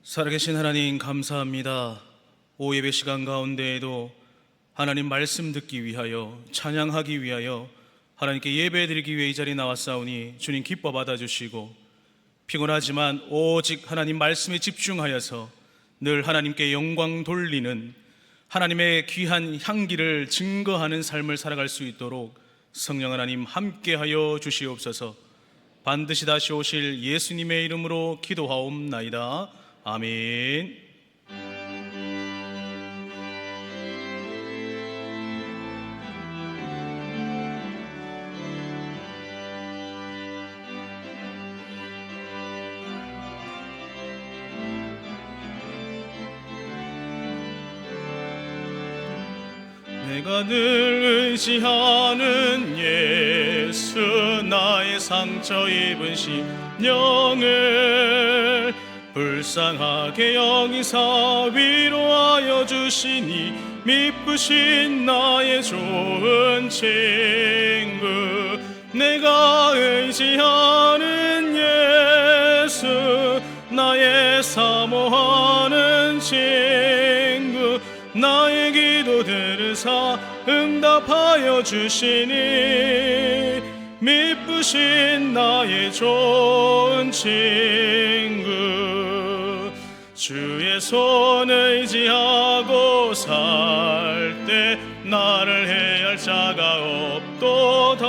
살아계신 하나님 감사합니다. 오후 예배 시간 가운데에도 하나님 말씀 듣기 위하여, 찬양하기 위하여, 하나님께 예배드리기 위해 이 자리에 나왔사오니 주님 기뻐 받아주시고, 피곤하지만 오직 하나님 말씀에 집중하여서 늘 하나님께 영광 돌리는, 하나님의 귀한 향기를 증거하는 삶을 살아갈 수 있도록 성령 하나님 함께하여 주시옵소서. 반드시 다시 오실 예수님의 이름으로 기도하옵나이다. 아멘. 내가 늘 의지하는 예수, 나의 상처 입은 심령을 불쌍하게 여기사 위로하여 주시니 미쁘신 나의 좋은 친구. 내가 의지하는 예수, 나의 사모하는 친구. 나의 기도 들으사 응답하여 주시니 미쁘신 나의 좋은 친구. 주의 손 의지하고 살 때 나를 해할 자가 없도다.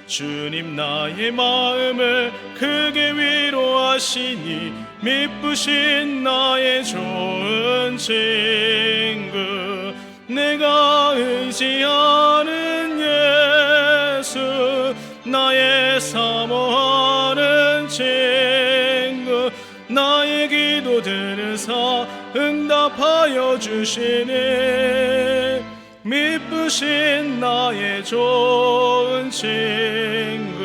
주님 나의 마음을 크게 위로하시니 미쁘신 나의 좋은 친구. 내가 의지하는 예수, 나의 사모하는 친구. 나의 기도 들으사 응답하여 주시니 미쁘신 나의 좋은 친구.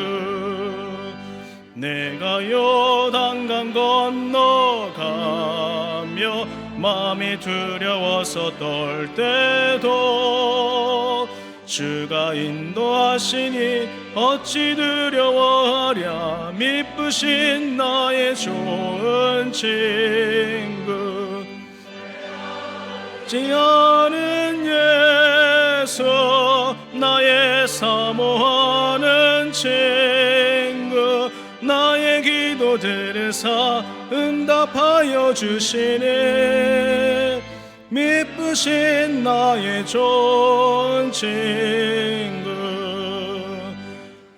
내가 요단강 건너가며 마음이 두려워서 떨 때도 주가 인도하시니 어찌 두려워하랴. 미쁘신 나의 좋은 친구. 지하는 예수, 나의 사모하는 친구. 나의 기도 들으사 응답하여 주시니 미쁘신 나의 좋은 친구.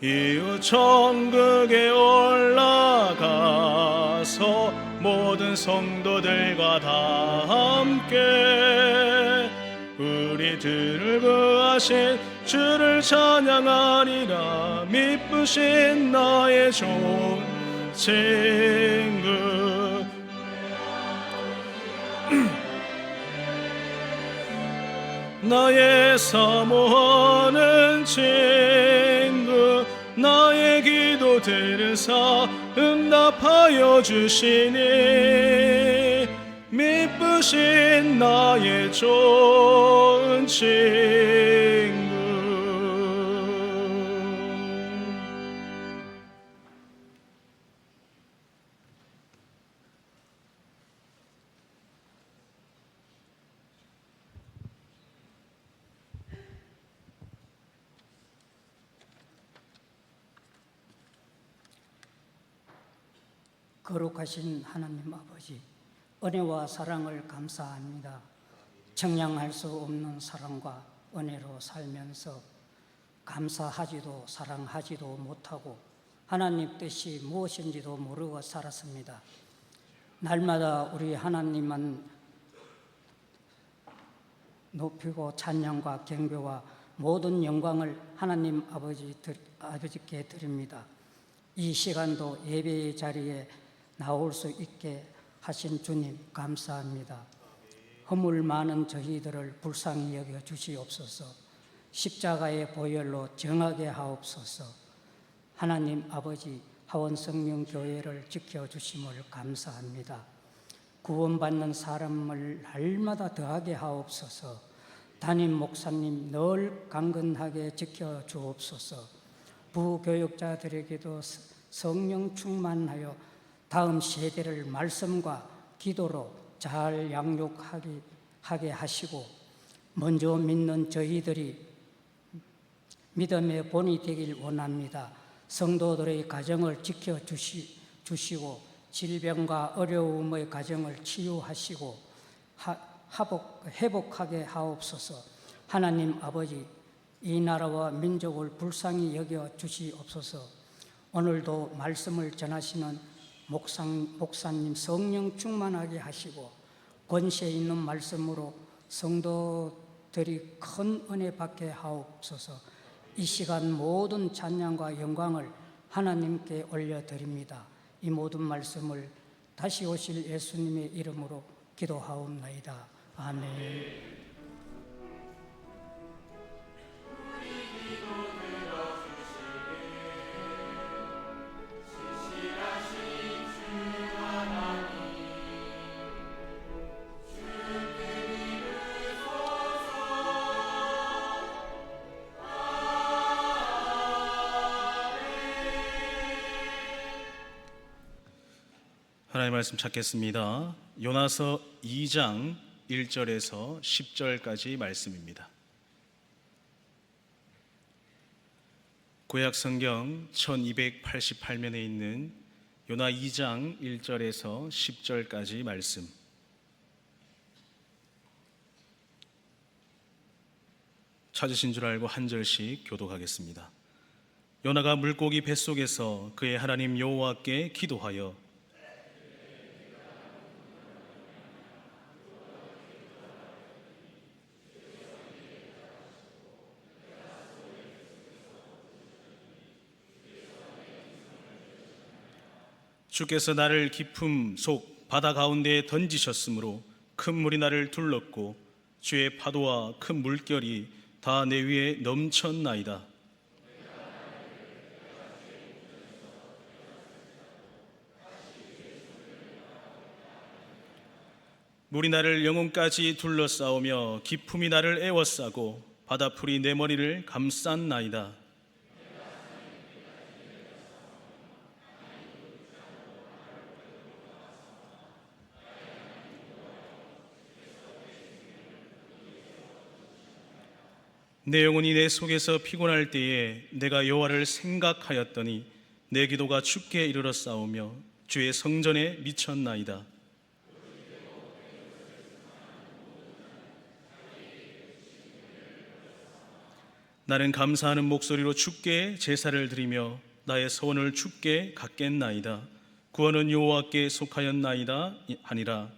이후 천국에 올라가서 모든 성도들과 다 함께 우리들을 구하신 주를 찬양하리라. 미쁘신 나의 좋은 친구. 나의 사모하는 친구. 나의 기도 들으사 응답하여 주시니 미쁘신 나의 좋은 친구. 거룩하신 하나님 아버지, 은혜와 사랑을 감사합니다. 청량할 수 없는 사랑과 은혜로 살면서 감사하지도 사랑하지도 못하고 하나님 뜻이 무엇인지도 모르고 살았습니다. 날마다 우리 하나님만 높이고 찬양과 경배와 모든 영광을 하나님 아버지께 드립니다. 이 시간도 예배의 자리에 나올 수 있게 하신 주님 감사합니다. 허물 많은 저희들을 불쌍히 여겨 주시옵소서. 십자가의 보혈로 정하게 하옵소서. 하나님 아버지, 하원성령교회를 지켜주심을 감사합니다. 구원받는 사람을 날마다 더하게 하옵소서. 담임 목사님 늘 강건하게 지켜주옵소서. 부교육자들에게도 성령 충만하여 다음 세대를 말씀과 기도로 잘 양육하게 하시고 먼저 믿는 저희들이 믿음의 본이 되길 원합니다. 성도들의 가정을 지켜주시고 질병과 어려움의 가정을 치유하시고 회복하게 하옵소서. 하나님 아버지, 이 나라와 민족을 불쌍히 여겨 주시옵소서. 오늘도 말씀을 전하시는 목사님 성령 충만하게 하시고 권세 있는 말씀으로 성도들이 큰 은혜 받게 하옵소서. 이 시간 모든 찬양과 영광을 하나님께 올려드립니다. 이 모든 말씀을 다시 오실 예수님의 이름으로 기도하옵나이다. 아멘. 하나님의 말씀 찾겠습니다. 요나서 2장 1절에서 10절까지 말씀입니다. 구약 성경 1288면에 있는 요나 2장 1절에서 10절까지 말씀. 찾으신 줄 알고 한 절씩 교독하겠습니다. 요나가 물고기 뱃속에서 그의 하나님 여호와께 기도하여 주께서 나를 깊음 속 바다 가운데에 던지셨으므로 큰 물이 나를 둘렀고 주의 파도와 큰 물결이 다 내 위에 넘쳤나이다. 물이 나를 영혼까지 둘러싸오며 깊음이 나를 에워싸고 바다풀이 내 머리를 감쌌나이다. 내 영혼이 내 속에서 피곤할 때에 내가 여호와를 생각하였더니 내 기도가 주께 이르렀사오며 주의 성전에 미쳤나이다. 나는 감사하는 목소리로 주께 제사를 드리며 나의 소원을 주께 갖겠나이다. 구원은 여호와께 속하였나이다 하니라.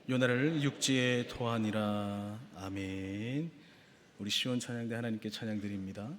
요나를 육지에 토하니라. 아멘. 우리 시온 찬양대 하나님께 찬양 드립니다.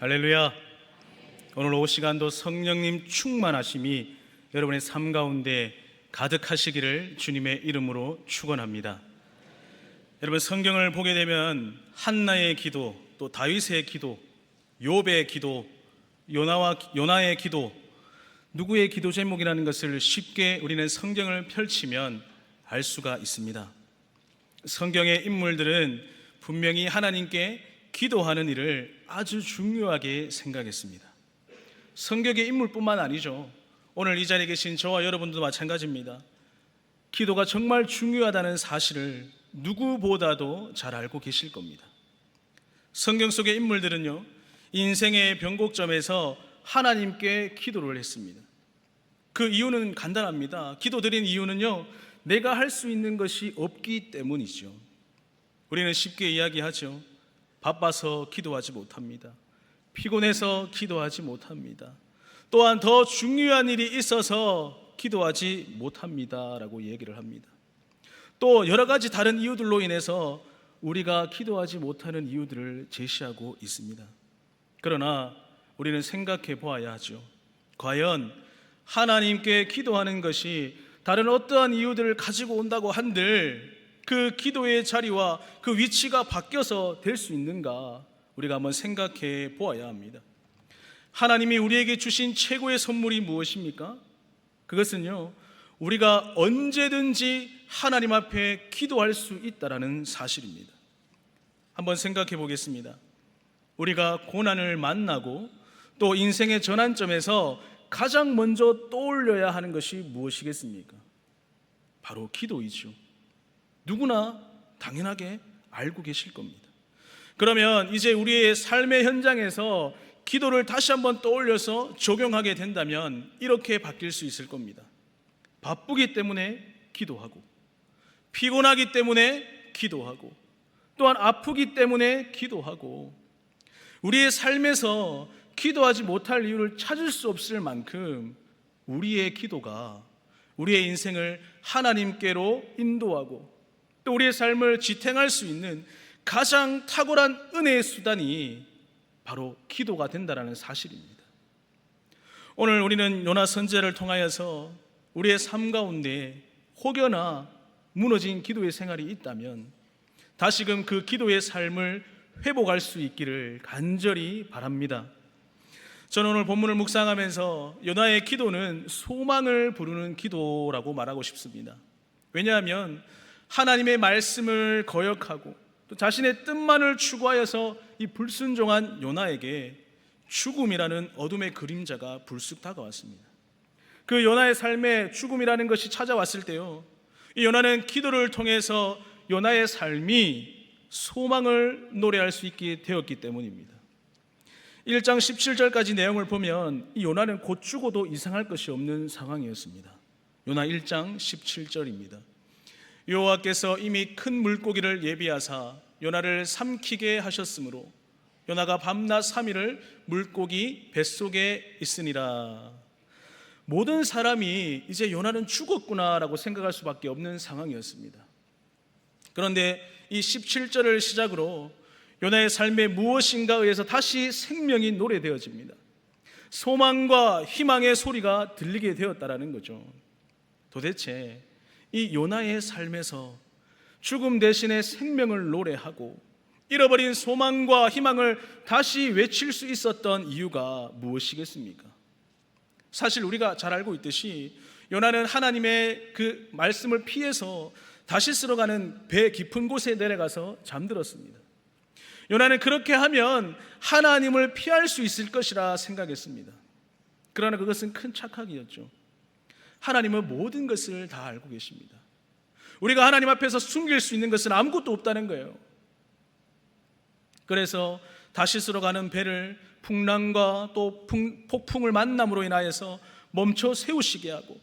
할렐루야. 오늘 오후 시간도 성령님 충만하심이 여러분의 삶 가운데 가득하시기를 주님의 이름으로 축원합니다. 여러분, 성경을 보게 되면 한나의 기도, 또 다윗의 기도, 욥의 기도, 요나의 기도, 누구의 기도 제목이라는 것을 쉽게 우리는 성경을 펼치면 알 수가 있습니다. 성경의 인물들은 분명히 하나님께 기도하는 일을 아주 중요하게 생각했습니다. 성경의 인물뿐만 아니죠. 오늘 이 자리에 계신 저와 여러분도 마찬가지입니다. 기도가 정말 중요하다는 사실을 누구보다도 잘 알고 계실 겁니다. 성경 속의 인물들은요, 인생의 변곡점에서 하나님께 기도를 했습니다. 그 이유는 간단합니다. 기도드린 이유는요, 내가 할 수 있는 것이 없기 때문이죠. 우리는 쉽게 이야기하죠. 바빠서 기도하지 못합니다. 피곤해서 기도하지 못합니다. 또한 더 중요한 일이 있어서 기도하지 못합니다 라고 얘기를 합니다. 또 여러 가지 다른 이유들로 인해서 우리가 기도하지 못하는 이유들을 제시하고 있습니다. 그러나 우리는 생각해 보아야 하죠. 과연 하나님께 기도하는 것이 다른 어떠한 이유들을 가지고 온다고 한들 그 기도의 자리와 그 위치가 바뀌어서 될 수 있는가, 우리가 한번 생각해 보아야 합니다. 하나님이 우리에게 주신 최고의 선물이 무엇입니까? 그것은요, 우리가 언제든지 하나님 앞에 기도할 수 있다는 사실입니다. 한번 생각해 보겠습니다. 우리가 고난을 만나고 또 인생의 전환점에서 가장 먼저 떠올려야 하는 것이 무엇이겠습니까? 바로 기도이죠. 누구나 당연하게 알고 계실 겁니다. 그러면 이제 우리의 삶의 현장에서 기도를 다시 한번 떠올려서 적용하게 된다면 이렇게 바뀔 수 있을 겁니다. 바쁘기 때문에 기도하고, 피곤하기 때문에 기도하고, 또한 아프기 때문에 기도하고, 우리의 삶에서 기도하지 못할 이유를 찾을 수 없을 만큼 우리의 기도가 우리의 인생을 하나님께로 인도하고 또 우리의 삶을 지탱할 수 있는 가장 탁월한 은혜의 수단이 바로 기도가 된다는 사실입니다. 오늘 우리는 요나 선지자를 통하여서 우리의 삶 가운데 혹여나 무너진 기도의 생활이 있다면 다시금 그 기도의 삶을 회복할 수 있기를 간절히 바랍니다. 저는 오늘 본문을 묵상하면서 요나의 기도는 소망을 부르는 기도라고 말하고 싶습니다. 왜냐하면 하나님의 말씀을 거역하고 또 자신의 뜻만을 추구하여서 이 불순종한 요나에게 죽음이라는 어둠의 그림자가 불쑥 다가왔습니다. 그 요나의 삶에 죽음이라는 것이 찾아왔을 때요, 이 요나는 기도를 통해서 요나의 삶이 소망을 노래할 수 있게 되었기 때문입니다. 1장 17절까지 내용을 보면 이 요나는 곧 죽어도 이상할 것이 없는 상황이었습니다. 요나 1장 17절입니다. 여호와께서 이미 큰 물고기를 예비하사 요나를 삼키게 하셨으므로 요나가 밤낮 3일을 물고기 뱃속에 있으니라. 모든 사람이 이제 요나는 죽었구나라고 생각할 수밖에 없는 상황이었습니다. 그런데 이 17절을 시작으로 요나의 삶에 무엇인가 의해서 다시 생명이 노래되어집니다. 소망과 희망의 소리가 들리게 되었다라는 거죠. 도대체 이 요나의 삶에서 죽음 대신에 생명을 노래하고 잃어버린 소망과 희망을 다시 외칠 수 있었던 이유가 무엇이겠습니까? 사실 우리가 잘 알고 있듯이 요나는 하나님의 그 말씀을 피해서 다시스로 가는 배 깊은 곳에 내려가서 잠들었습니다. 요나는 그렇게 하면 하나님을 피할 수 있을 것이라 생각했습니다. 그러나 그것은 큰 착각이었죠. 하나님은 모든 것을 다 알고 계십니다. 우리가 하나님 앞에서 숨길 수 있는 것은 아무것도 없다는 거예요. 그래서 다시스로 가는 배를 풍랑과 또 폭풍을 만남으로 인하여서 멈춰 세우시게 하고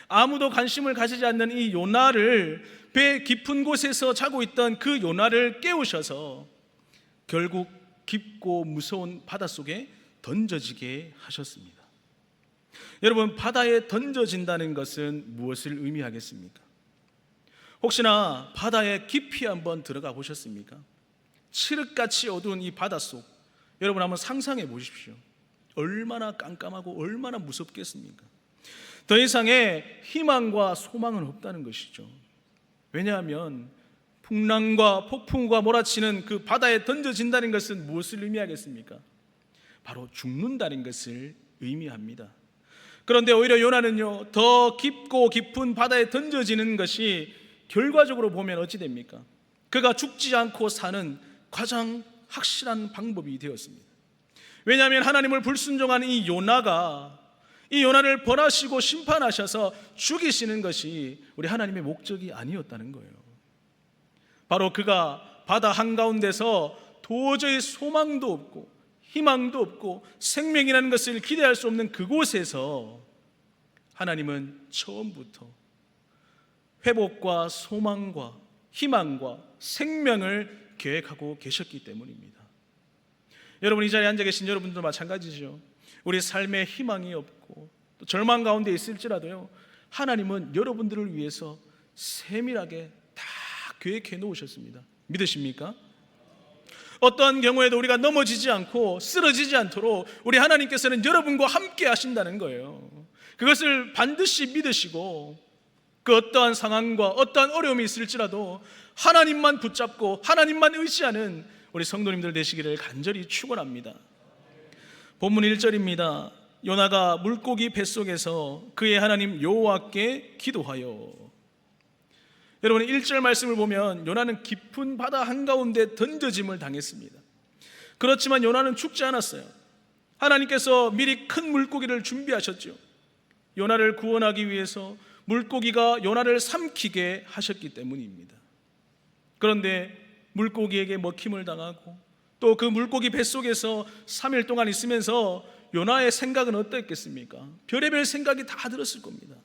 아무도 관심을 가지지 않는 이 요나를 배 깊은 곳에서 자고 있던 그 요나를 깨우셔서 결국 깊고 무서운 바닷속에 던져지게 하셨습니다. 여러분, 바다에 던져진다는 것은 무엇을 의미하겠습니까? 혹시나 바다에 깊이 한번 들어가 보셨습니까? 칠흑같이 어두운 이 바닷속, 여러분 한번 상상해 보십시오. 얼마나 깜깜하고 얼마나 무섭겠습니까? 더 이상의 희망과 소망은 없다는 것이죠. 왜냐하면 풍랑과 폭풍우가 몰아치는 그 바다에 던져진다는 것은 무엇을 의미하겠습니까? 바로 죽는다는 것을 의미합니다. 그런데 오히려 요나는요, 더 깊고 깊은 바다에 던져지는 것이 결과적으로 보면 어찌 됩니까? 그가 죽지 않고 사는 가장 확실한 방법이 되었습니다. 왜냐하면 하나님을 불순종한 이 요나를 벌하시고 심판하셔서 죽이시는 것이 우리 하나님의 목적이 아니었다는 거예요. 바로 그가 바다 한가운데서 도저히 소망도 없고 희망도 없고 생명이라는 것을 기대할 수 없는 그곳에서 하나님은 처음부터 회복과 소망과 희망과 생명을 계획하고 계셨기 때문입니다. 여러분, 이 자리에 앉아 계신 여러분도 마찬가지죠. 우리 삶에 희망이 없고 또 절망 가운데 있을지라도요, 하나님은 여러분들을 위해서 세밀하게 다 계획해 놓으셨습니다. 믿으십니까? 어떠한 경우에도 우리가 넘어지지 않고 쓰러지지 않도록 우리 하나님께서는 여러분과 함께 하신다는 거예요. 그것을 반드시 믿으시고 그 어떠한 상황과 어떠한 어려움이 있을지라도 하나님만 붙잡고 하나님만 의지하는 우리 성도님들 되시기를 간절히 축원합니다. 본문 1절입니다. 요나가 물고기 뱃속에서 그의 하나님 여호와께 기도하여. 여러분, 1절 말씀을 보면 요나는 깊은 바다 한가운데 던져짐을 당했습니다. 그렇지만 요나는 죽지 않았어요. 하나님께서 미리 큰 물고기를 준비하셨죠. 요나를 구원하기 위해서 물고기가 요나를 삼키게 하셨기 때문입니다. 그런데 물고기에게 먹힘을 당하고 또 그 물고기 뱃속에서 3일 동안 있으면서 요나의 생각은 어땠겠습니까? 별의별 생각이 다 들었을 겁니다.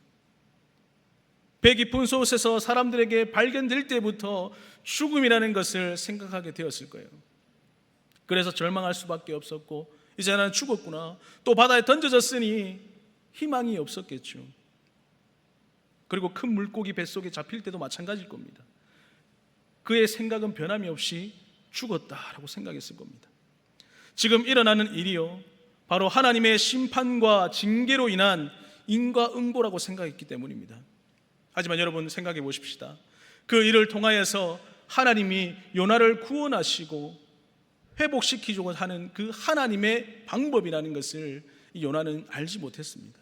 배 깊은 곳에서 사람들에게 발견될 때부터 죽음이라는 것을 생각하게 되었을 거예요. 그래서 절망할 수밖에 없었고, 이제 나는 죽었구나, 또 바다에 던져졌으니 희망이 없었겠죠. 그리고 큰 물고기 뱃속에 잡힐 때도 마찬가지일 겁니다. 그의 생각은 변함이 없이 죽었다라고 생각했을 겁니다. 지금 일어나는 일이요, 바로 하나님의 심판과 징계로 인한 인과응보라고 생각했기 때문입니다. 하지만 여러분 생각해 보십시다. 그 일을 통하여서 하나님이 요나를 구원하시고 회복시키려고 하는 그 하나님의 방법이라는 것을 이 요나는 알지 못했습니다.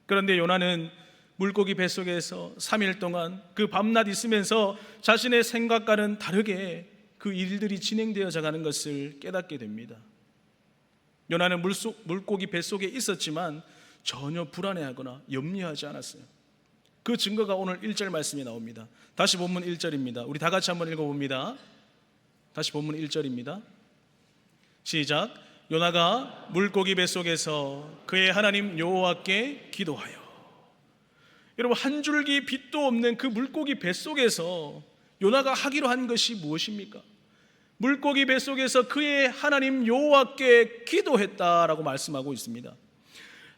그런데 요나는 물고기 뱃속에서 3일 동안 그 밤낮 있으면서 자신의 생각과는 다르게 그 일들이 진행되어져 가는 것을 깨닫게 됩니다. 요나는 물고기 뱃속에 있었지만 전혀 불안해하거나 염려하지 않았어요. 그 증거가 오늘 1절 말씀에 나옵니다. 다시 본문 1절입니다. 우리 다 같이 한번 읽어봅니다. 다시 본문 1절입니다. 시작. 요나가 물고기 뱃속에서 그의 하나님 여호와께 기도하여. 여러분, 한 줄기 빛도 없는 그 물고기 뱃속에서 요나가 하기로 한 것이 무엇입니까? 물고기 뱃속에서 그의 하나님 여호와께 기도했다라고 말씀하고 있습니다.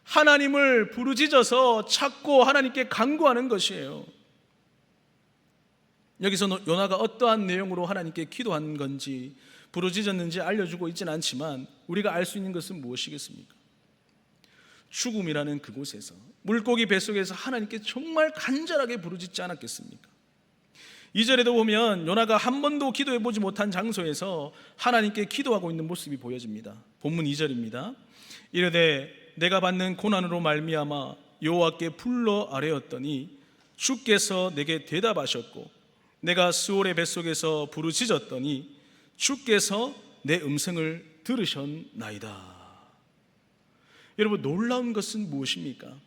하나님을 부르짖어서 찾고 하나님께 간구하는 것이에요. 여기서 요나가 어떠한 내용으로 하나님께 기도한 건지 부르짖었는지 알려주고 있지는 않지만 우리가 알 수 있는 것은 무엇이겠습니까? 죽음이라는 그곳에서 물고기 뱃속에서 하나님께 정말 간절하게 부르짖지 않았겠습니까? 2절에도 보면 요나가 한 번도 기도해보지 못한 장소에서 하나님께 기도하고 있는 모습이 보여집니다. 본문 2절입니다. 이르되 내가 받는 고난으로 말미암아 여호와께 불러 아뢰었더니 주께서 내게 대답하셨고 내가 스올의 뱃속에서 부르짖었더니 주께서 내 음성을 들으셨나이다. 여러분, 놀라운 것은 무엇입니까?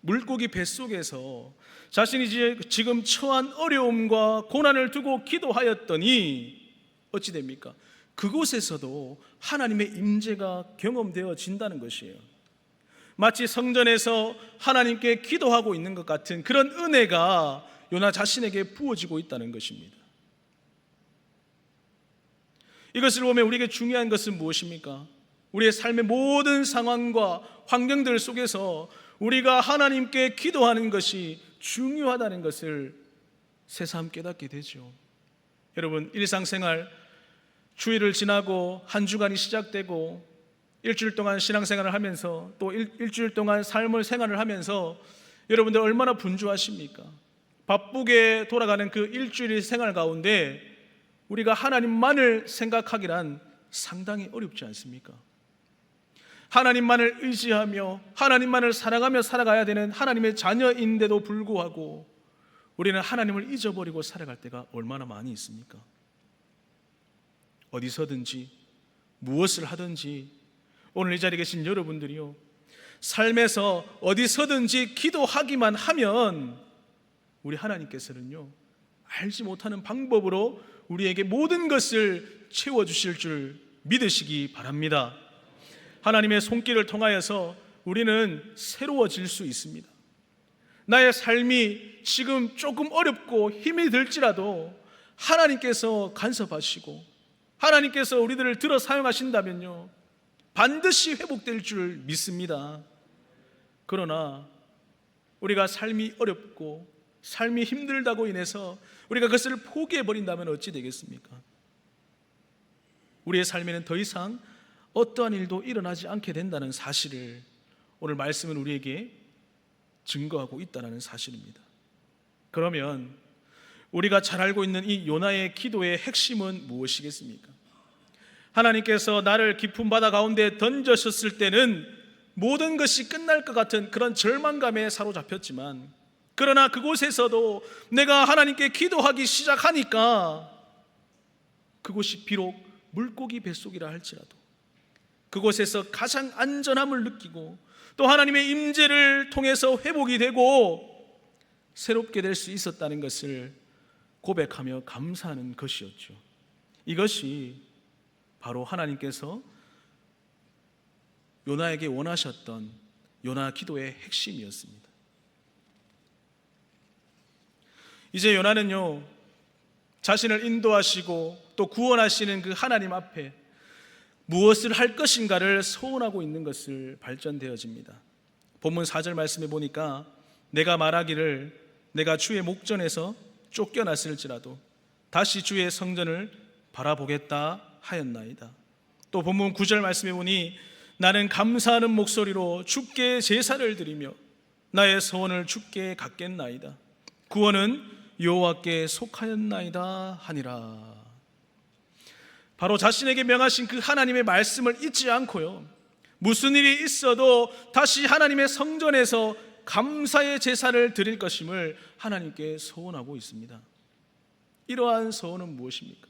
물고기 뱃속에서 자신이 지금 처한 어려움과 고난을 두고 기도하였더니 어찌 됩니까? 그곳에서도 하나님의 임재가 경험되어진다는 것이에요. 마치 성전에서 하나님께 기도하고 있는 것 같은 그런 은혜가 요나 자신에게 부어지고 있다는 것입니다. 이것을 보면 우리에게 중요한 것은 무엇입니까? 우리의 삶의 모든 상황과 환경들 속에서 우리가 하나님께 기도하는 것이 중요하다는 것을 새삼 깨닫게 되죠. 여러분, 일상생활 주일을 지나고 한 주간이 시작되고 일주일 동안 신앙생활을 하면서 또 일주일 동안 삶을 생활을 하면서 여러분들 얼마나 분주하십니까? 바쁘게 돌아가는 그 일주일의 생활 가운데 우리가 하나님만을 생각하기란 상당히 어렵지 않습니까? 하나님만을 의지하며 하나님만을 사랑하며 살아가야 되는 하나님의 자녀인데도 불구하고 우리는 하나님을 잊어버리고 살아갈 때가 얼마나 많이 있습니까? 어디서든지 무엇을 하든지 오늘 이 자리에 계신 여러분들이요, 삶에서 어디서든지 기도하기만 하면 우리 하나님께서는요, 알지 못하는 방법으로 우리에게 모든 것을 채워주실 줄 믿으시기 바랍니다. 하나님의 손길을 통하여서 우리는 새로워질 수 있습니다. 나의 삶이 지금 조금 어렵고 힘이 들지라도 하나님께서 간섭하시고 하나님께서 우리들을 들어 사용하신다면요, 반드시 회복될 줄 믿습니다. 그러나 우리가 삶이 어렵고 삶이 힘들다고 인해서 우리가 그것을 포기해버린다면 어찌 되겠습니까? 우리의 삶에는 더 이상 어떠한 일도 일어나지 않게 된다는 사실을 오늘 말씀은 우리에게 증거하고 있다는 사실입니다. 그러면 우리가 잘 알고 있는 이 요나의 기도의 핵심은 무엇이겠습니까? 하나님께서 나를 깊은 바다 가운데 던져셨을 때는 모든 것이 끝날 것 같은 그런 절망감에 사로잡혔지만, 그러나 그곳에서도 내가 하나님께 기도하기 시작하니까 그곳이 비록 물고기 뱃속이라 할지라도 그곳에서 가장 안전함을 느끼고 또 하나님의 임재를 통해서 회복이 되고 새롭게 될 수 있었다는 것을 고백하며 감사하는 것이었죠. 이것이 바로 하나님께서 요나에게 원하셨던 요나 기도의 핵심이었습니다. 이제 요나는요, 자신을 인도하시고 또 구원하시는 그 하나님 앞에 무엇을 할 것인가를 소원하고 있는 것을 발전되어집니다. 본문 4절 말씀에 보니까 내가 말하기를 내가 주의 목전에서 쫓겨났을지라도 다시 주의 성전을 바라보겠다 하였나이다. 또 본문 9절 말씀에 보니 나는 감사하는 목소리로 주께 제사를 드리며 나의 소원을 주께 갖겠나이다. 구원은 여호와께 속하였나이다 하니라. 바로 자신에게 명하신 그 하나님의 말씀을 잊지 않고요, 무슨 일이 있어도 다시 하나님의 성전에서 감사의 제사를 드릴 것임을 하나님께 소원하고 있습니다. 이러한 소원은 무엇입니까?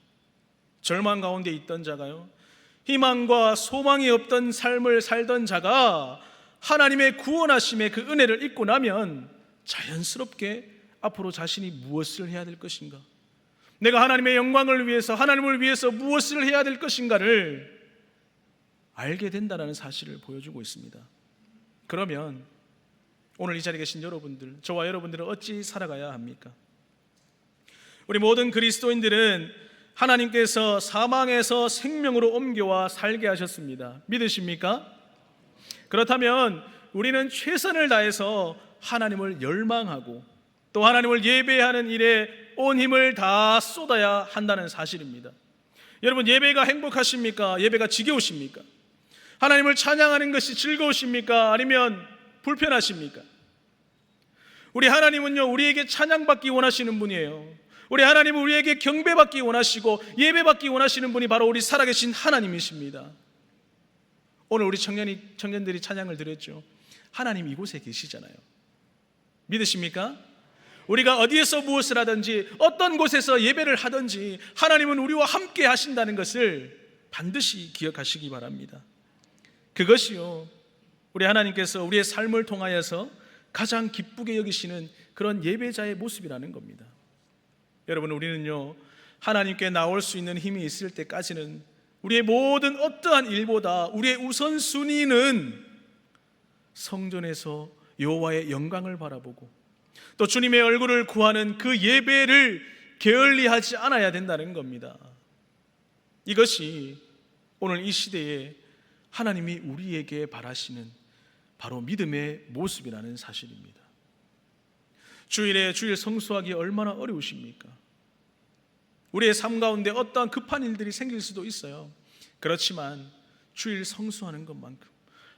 절망 가운데 있던 자가요, 희망과 소망이 없던 삶을 살던 자가 하나님의 구원하심의 그 은혜를 잊고 나면 자연스럽게 앞으로 자신이 무엇을 해야 될 것인가, 내가 하나님의 영광을 위해서 하나님을 위해서 무엇을 해야 될 것인가를 알게 된다는 사실을 보여주고 있습니다. 그러면 오늘 이 자리에 계신 여러분들, 저와 여러분들은 어찌 살아가야 합니까? 우리 모든 그리스도인들은 하나님께서 사망에서 생명으로 옮겨와 살게 하셨습니다. 믿으십니까? 그렇다면 우리는 최선을 다해서 하나님을 열망하고 또 하나님을 예배하는 일에 온 힘을 다 쏟아야 한다는 사실입니다. 여러분, 예배가 행복하십니까? 예배가 지겨우십니까? 하나님을 찬양하는 것이 즐거우십니까? 아니면 불편하십니까? 우리 하나님은요, 우리에게 찬양받기 원하시는 분이에요. 우리 하나님은 우리에게 경배받기 원하시고 예배받기 원하시는 분이 바로 우리 살아계신 하나님이십니다. 오늘 우리 청년들이 찬양을 드렸죠. 하나님 이곳에 계시잖아요. 믿으십니까? 우리가 어디에서 무엇을 하든지 어떤 곳에서 예배를 하든지 하나님은 우리와 함께 하신다는 것을 반드시 기억하시기 바랍니다. 그것이요, 우리 하나님께서 우리의 삶을 통하여서 가장 기쁘게 여기시는 그런 예배자의 모습이라는 겁니다. 여러분, 우리는요, 하나님께 나올 수 있는 힘이 있을 때까지는 우리의 모든 어떠한 일보다 우리의 우선순위는 성전에서 여호와의 영광을 바라보고 또 주님의 얼굴을 구하는 그 예배를 게을리하지 않아야 된다는 겁니다. 이것이 오늘 이 시대에 하나님이 우리에게 바라시는 바로 믿음의 모습이라는 사실입니다. 주일에 주일 성수하기 얼마나 어려우십니까? 우리의 삶 가운데 어떠한 급한 일들이 생길 수도 있어요. 그렇지만 주일 성수하는 것만큼,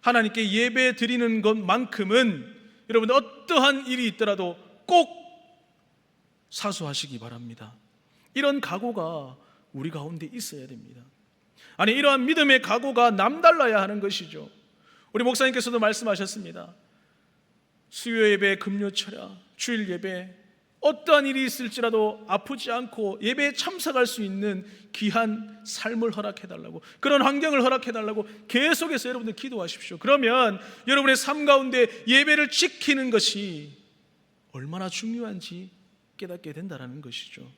하나님께 예배 드리는 것만큼은 여러분들 어떠한 일이 있더라도 꼭 사수하시기 바랍니다. 이런 각오가 우리 가운데 있어야 됩니다. 아니, 이러한 믿음의 각오가 남달라야 하는 것이죠. 우리 목사님께서도 말씀하셨습니다. 수요 예배, 금요 철야, 주일 예배, 어떠한 일이 있을지라도 아프지 않고 예배에 참석할 수 있는 귀한 삶을 허락해달라고, 그런 환경을 허락해달라고 계속해서 여러분들 기도하십시오. 그러면 여러분의 삶 가운데 예배를 지키는 것이 얼마나 중요한지 깨닫게 된다는 것이죠.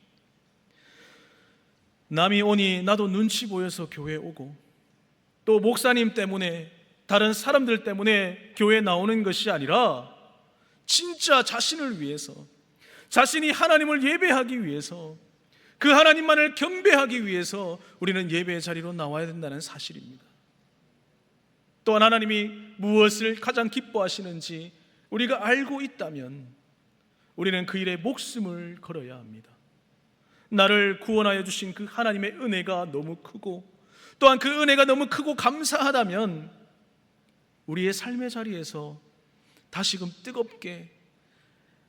남이 오니 나도 눈치 보여서 교회에 오고, 또 목사님 때문에, 다른 사람들 때문에 교회에 나오는 것이 아니라 진짜 자신을 위해서, 자신이 하나님을 예배하기 위해서, 그 하나님만을 경배하기 위해서 우리는 예배의 자리로 나와야 된다는 사실입니다. 또한 하나님이 무엇을 가장 기뻐하시는지 우리가 알고 있다면 우리는 그 일에 목숨을 걸어야 합니다. 나를 구원하여 주신 그 하나님의 은혜가 너무 크고, 또한 그 은혜가 너무 크고 감사하다면 우리의 삶의 자리에서 다시금 뜨겁게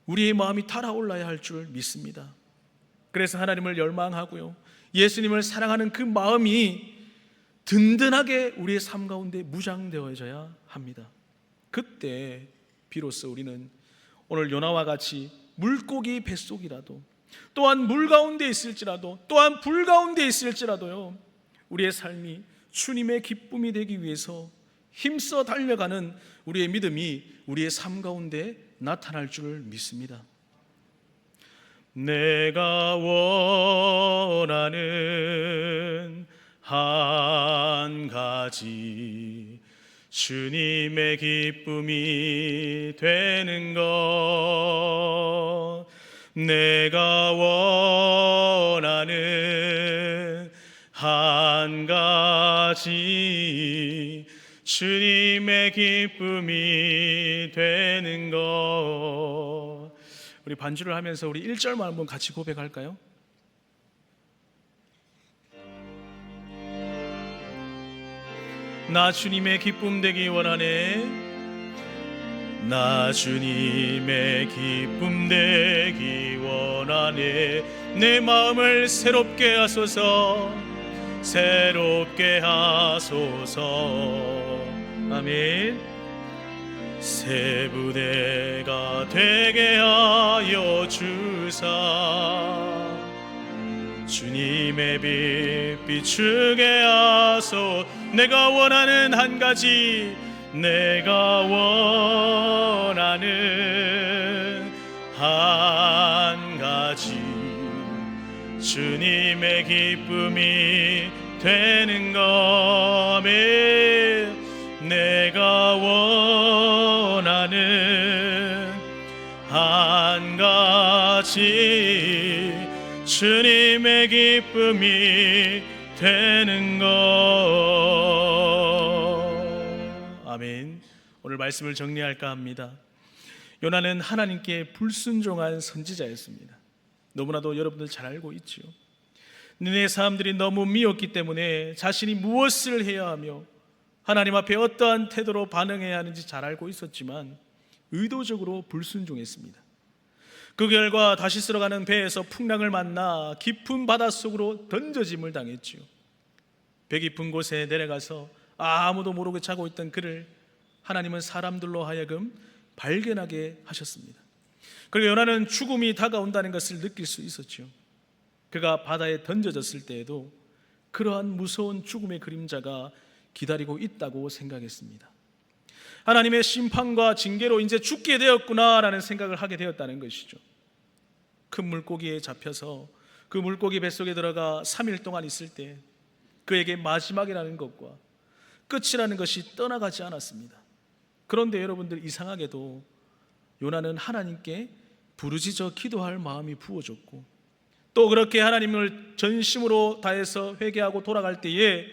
우리의 마음이 달아올라야 할 줄 믿습니다. 그래서 하나님을 열망하고요, 예수님을 사랑하는 그 마음이 든든하게 우리의 삶 가운데 무장되어져야 합니다. 그때 비로소 우리는 오늘 요나와 같이 물고기 뱃속이라도, 또한 물 가운데 있을지라도, 또한 불 가운데 있을지라도요, 우리의 삶이 주님의 기쁨이 되기 위해서 힘써 달려가는 우리의 믿음이 우리의 삶 가운데 나타날 줄 믿습니다. 내가 원하는 한 가지, 주님의 기쁨이 되는 것. 내가 원하는 한 가지, 주님의 기쁨이 되는 것. 우리 반주를 하면서 우리 1절만 한번 같이 고백할까요? 나 주님의 기쁨 되기 원하네. 나 주님의 기쁨 되기 원하네. 내 마음을 새롭게 하소서, 새롭게 하소서. 아멘. 새 부대가 되게 하여 주사, 주님의 빛 비추게 하소. 내가 원하는 한 가지, 내가 원하는 한 가지, 주님의 기쁨이 되는 것. 내가 원하는 한 가지, 주님의 기쁨이 되는 것. 아멘. 오늘 말씀을 정리할까 합니다. 요나는 하나님께 불순종한 선지자였습니다. 너무나도 여러분들 잘 알고 있죠. 니네 사람들이 너무 미웠기 때문에 자신이 무엇을 해야 하며 하나님 앞에 어떠한 태도로 반응해야 하는지 잘 알고 있었지만 의도적으로 불순종했습니다. 그 결과 다시스로 가는 배에서 풍랑을 만나 깊은 바닷속으로 던져짐을 당했죠. 배 깊은 곳에 내려가서 아무도 모르고 자고 있던 그를 하나님은 사람들로 하여금 발견하게 하셨습니다. 그리고 요나는 죽음이 다가온다는 것을 느낄 수 있었죠. 그가 바다에 던져졌을 때에도 그러한 무서운 죽음의 그림자가 기다리고 있다고 생각했습니다. 하나님의 심판과 징계로 이제 죽게 되었구나라는 생각을 하게 되었다는 것이죠. 큰 물고기에 잡혀서 그 물고기 뱃속에 들어가 3일 동안 있을 때 그에게 마지막이라는 것과 끝이라는 것이 떠나가지 않았습니다. 그런데 여러분들, 이상하게도 요나는 하나님께 부르짖어 기도할 마음이 부어졌고, 또 그렇게 하나님을 전심으로 다해서 회개하고 돌아갈 때에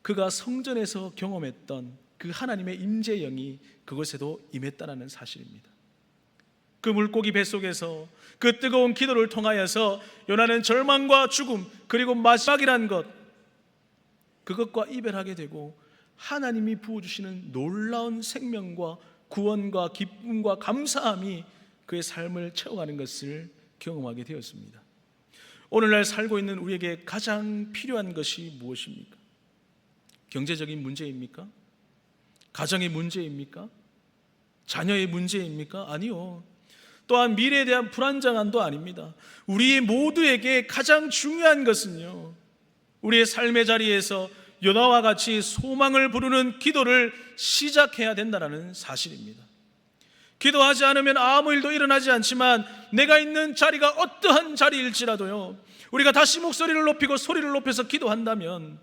그가 성전에서 경험했던 그 하나님의 임재 영이 그것에도 임했다는 사실입니다. 그 물고기 뱃속에서 그 뜨거운 기도를 통하여서 요나는 절망과 죽음, 그리고 마지막이란 것, 그것과 이별하게 되고 하나님이 부어주시는 놀라운 생명과 구원과 기쁨과 감사함이 그의 삶을 채워가는 것을 경험하게 되었습니다. 오늘날 살고 있는 우리에게 가장 필요한 것이 무엇입니까? 경제적인 문제입니까? 가정의 문제입니까? 자녀의 문제입니까? 아니요. 또한 미래에 대한 불안정함도 아닙니다. 우리 모두에게 가장 중요한 것은요, 우리의 삶의 자리에서 요나와 같이 소망을 부르는 기도를 시작해야 된다는 사실입니다. 기도하지 않으면 아무 일도 일어나지 않지만 내가 있는 자리가 어떠한 자리일지라도요, 우리가 다시 목소리를 높이고 소리를 높여서 기도한다면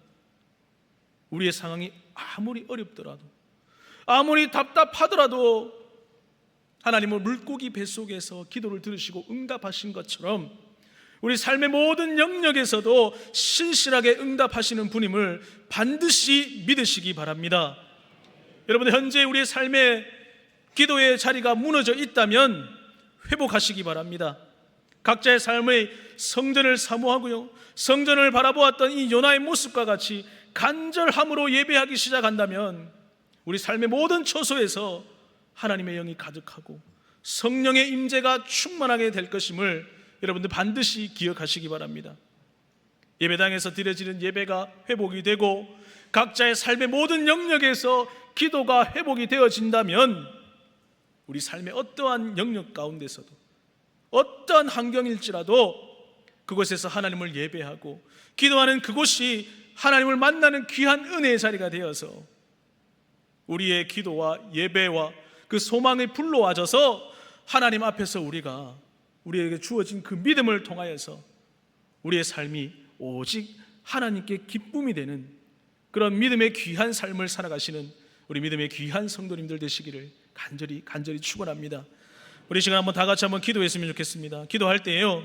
우리의 상황이 아무리 어렵더라도, 아무리 답답하더라도 하나님은 물고기 뱃속에서 기도를 들으시고 응답하신 것처럼 우리 삶의 모든 영역에서도 신실하게 응답하시는 분임을 반드시 믿으시기 바랍니다. 여러분, 현재 우리의 삶의 기도의 자리가 무너져 있다면 회복하시기 바랍니다. 각자의 삶의 성전을 사모하고요, 성전을 바라보았던 이 요나의 모습과 같이 간절함으로 예배하기 시작한다면 우리 삶의 모든 처소에서 하나님의 영이 가득하고 성령의 임재가 충만하게 될 것임을 여러분들 반드시 기억하시기 바랍니다. 예배당에서 드려지는 예배가 회복이 되고 각자의 삶의 모든 영역에서 기도가 회복이 되어진다면 우리 삶의 어떠한 영역 가운데서도, 어떠한 환경일지라도 그곳에서 하나님을 예배하고 기도하는 그곳이 하나님을 만나는 귀한 은혜의 자리가 되어서 우리의 기도와 예배와 그 소망이 불러와져서 하나님 앞에서 우리에게 주어진 그 믿음을 통하여서 우리의 삶이 오직 하나님께 기쁨이 되는 그런 믿음의 귀한 삶을 살아가시는 우리 믿음의 귀한 성도님들 되시기를 간절히 축원합니다. 우리 시간 한번 다 같이 한번 기도했으면 좋겠습니다. 기도할 때에요,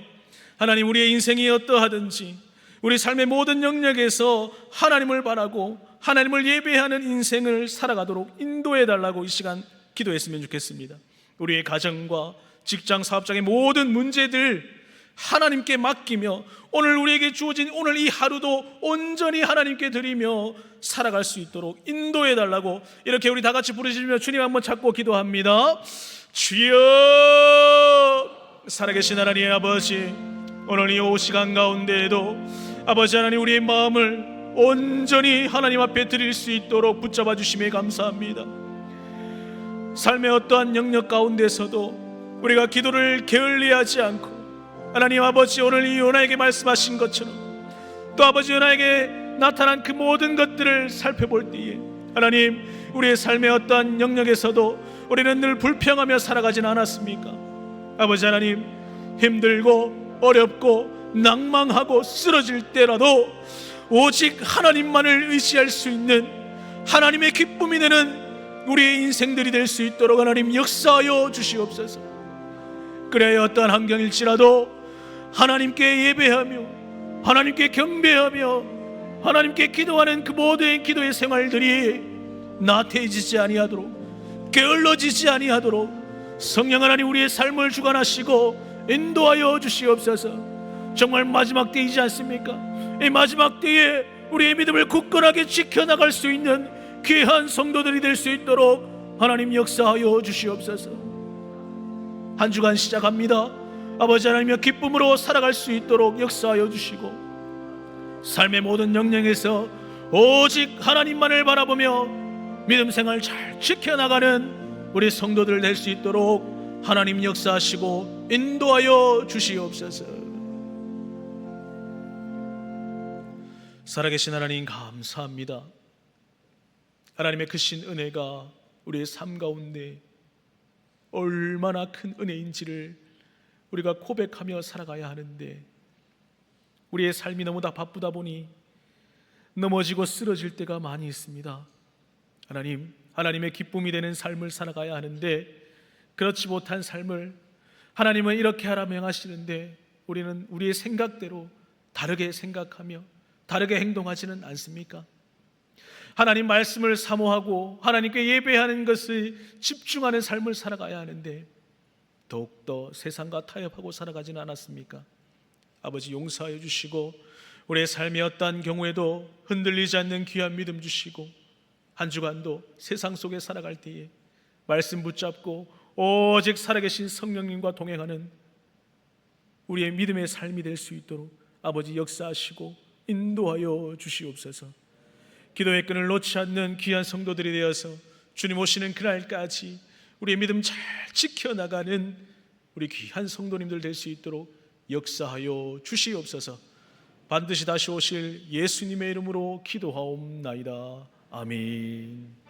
하나님, 우리의 인생이 어떠하든지 우리 삶의 모든 영역에서 하나님을 바라고 하나님을 예배하는 인생을 살아가도록 인도해 달라고 이 시간 기도했으면 좋겠습니다. 우리의 가정과 직장, 사업장의 모든 문제들 하나님께 맡기며 오늘 우리에게 주어진 오늘 이 하루도 온전히 하나님께 드리며 살아갈 수 있도록 인도해 달라고 이렇게 우리 다 같이 부르시며 주님 한번 찾고 기도합니다. 주여, 살아계신 하나님 아버지, 오늘 이 시간 가운데에도 아버지 하나님, 우리의 마음을 온전히 하나님 앞에 드릴 수 있도록 붙잡아 주심에 감사합니다. 삶의 어떠한 영역 가운데서도 우리가 기도를 게을리하지 않고 하나님 아버지, 오늘 이 요나에게 말씀하신 것처럼 또 아버지 요나에게 나타난 그 모든 것들을 살펴볼 때에 하나님, 우리의 삶의 어떠한 영역에서도 우리는 늘 불평하며 살아가진 않았습니까? 아버지 하나님, 힘들고 어렵고 낭망하고 쓰러질 때라도 오직 하나님만을 의지할 수 있는 하나님의 기쁨이 되는 우리의 인생들이 될 수 있도록 하나님 역사하여 주시옵소서. 그래야 어떠한 환경일지라도 하나님께 예배하며 하나님께 경배하며 하나님께 기도하는 그 모든 기도의 생활들이 나태해지지 아니하도록, 게을러지지 아니하도록 성령 하나님 우리의 삶을 주관하시고 인도하여 주시옵소서. 정말 마지막 때이지 않습니까? 이 마지막 때에 우리의 믿음을 굳건하게 지켜나갈 수 있는 귀한 성도들이 될 수 있도록 하나님 역사하여 주시옵소서. 한 주간 시작합니다. 아버지 하나님의 기쁨으로 살아갈 수 있도록 역사하여 주시고 삶의 모든 영역에서 오직 하나님만을 바라보며 믿음 생활 잘 지켜나가는 우리 성도들 될 수 있도록 하나님 역사하시고 인도하여 주시옵소서. 살아계신 하나님 감사합니다. 하나님의 크신 은혜가 우리의 삶 가운데 얼마나 큰 은혜인지를 우리가 고백하며 살아가야 하는데 우리의 삶이 너무나 바쁘다 보니 넘어지고 쓰러질 때가 많이 있습니다. 하나님, 하나님의 기쁨이 되는 삶을 살아가야 하는데 그렇지 못한 삶을 하나님은 이렇게 하라 명하시는데 우리는 우리의 생각대로 다르게 생각하며 다르게 행동하지는 않습니까? 하나님 말씀을 사모하고 하나님께 예배하는 것을 집중하는 삶을 살아가야 하는데 더욱더 세상과 타협하고 살아가지는 않았습니까? 아버지, 용서하여 주시고 우리의 삶의 어떠한 경우에도 흔들리지 않는 귀한 믿음 주시고, 한 주간도 세상 속에 살아갈 때에 말씀 붙잡고 오직 살아계신 성령님과 동행하는 우리의 믿음의 삶이 될 수 있도록 아버지 역사하시고 인도하여 주시옵소서. 기도의 끈을 놓지 않는 귀한 성도들이 되어서 주님 오시는 그날까지 우리의 믿음 잘 지켜나가는 우리 귀한 성도님들 될 수 있도록 역사하여 주시옵소서. 반드시 다시 오실 예수님의 이름으로 기도하옵나이다. 아멘.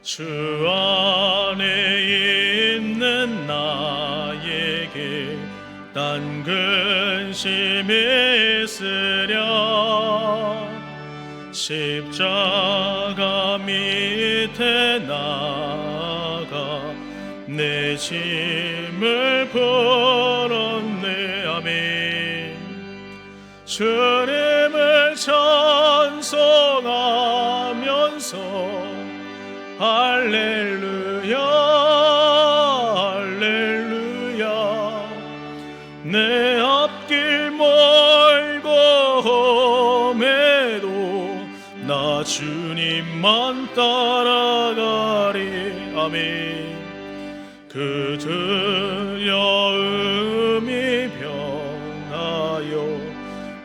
주 안에 있는 나에게 딴 근심이 있으랴. 십자가 밑에 나가 내 짐을 풀었네. 아멘. 주님을 찬송하면서 할렐루야 할렐루야. 내 앞길 멀고 험해도 나 주님만 따라가리. 아멘. 그 두려움이 변하여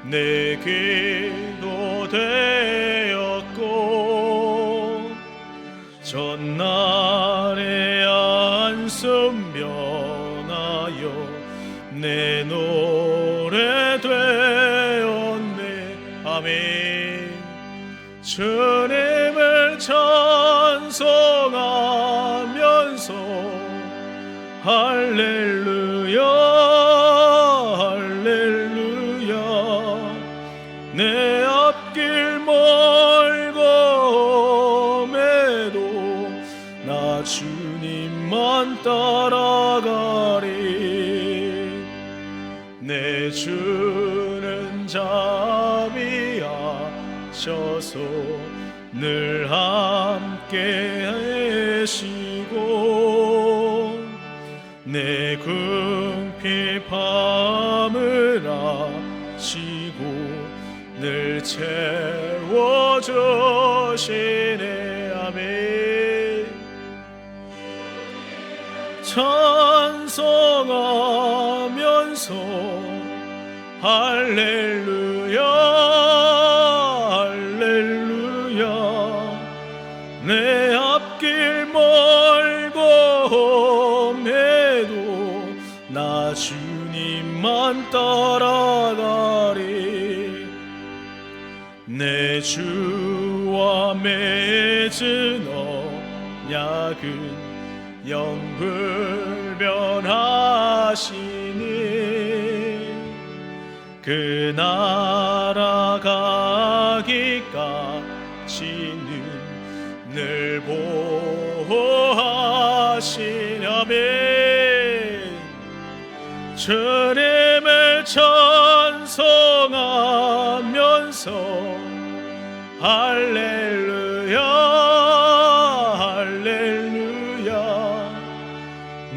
내 기도 되었고, 전날의 안숨 변하여 내 노래 되었네. 아멘. 주님을 찬송하면서 할렐루야 할렐루야. 내 앞길 멀고 험해도 나 주님만 따라가리. 내 주는 자비하셔서 늘 함께 하시고, 내 궁핍함을 아시고 늘 채워주시네. 아멘. 찬송하면서 할렐루야 할렐루야. 내 앞길 멀고 험해도 나 주님만 따라가리. 내 주와 맺은 언약은 영불변하시니, 그 나라 가기까지는 늘 보호하시냐면, 주님을 찬송하면서 할렐루야 할렐루야.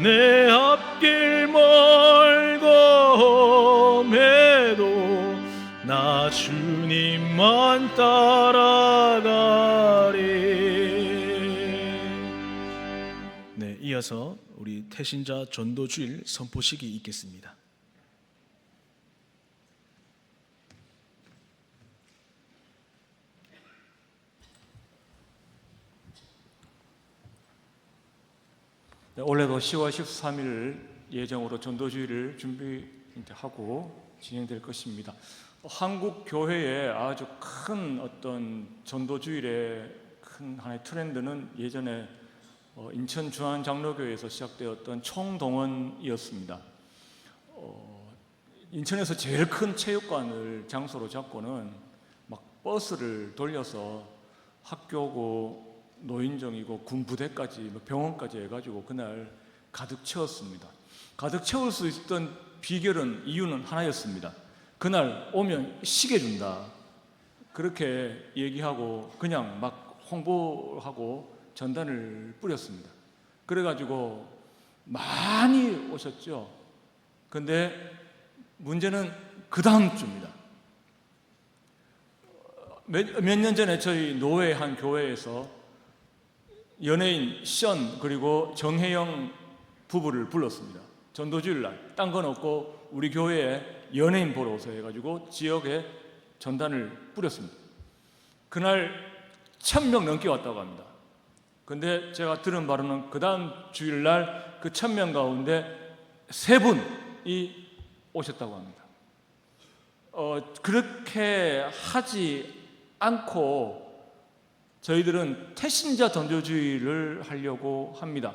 내 앞길 멀고 험해도 나 주님만 따라가리. 네, 이어서 우리 태신자 전도주일 선포식이 있겠습니다. 네, 올해도 10월 13일 예정으로 전도주일을 준비하고 진행될 것입니다. 한국 교회의 아주 큰 어떤 전도주일의 큰 하나의 트렌드는 예전에 인천 중앙장로교회에서 시작되었던 총동원이었습니다. 인천에서 제일 큰 체육관을 장소로 잡고는 막 버스를 돌려서 학교고 노인정이고 군부대까지 뭐 병원까지 해가지고 그날 가득 채웠습니다. 가득 채울 수 있었던 비결은 이유는 하나였습니다. 그날 오면 시계 준다. 그렇게 얘기하고 그냥 막 홍보하고 전단을 뿌렸습니다. 그래가지고 많이 오셨죠. 근데 문제는 그 다음 주입니다. 몇 년 전에 저희 노회 한 교회에서 연예인 션 그리고 정혜영 부부를 불렀습니다. 전도주일 날 딴 건 없고 우리 교회에 연예인 보러 오세요 해가지고 지역에 전단을 뿌렸습니다. 그날 1000명 넘게 왔다고 합니다. 근데 제가 들은 바로는 그 다음 주일날 그 1000명 가운데 3분이 오셨다고 합니다. 그렇게 하지 않고 저희들은 태신자 전도주의를 하려고 합니다.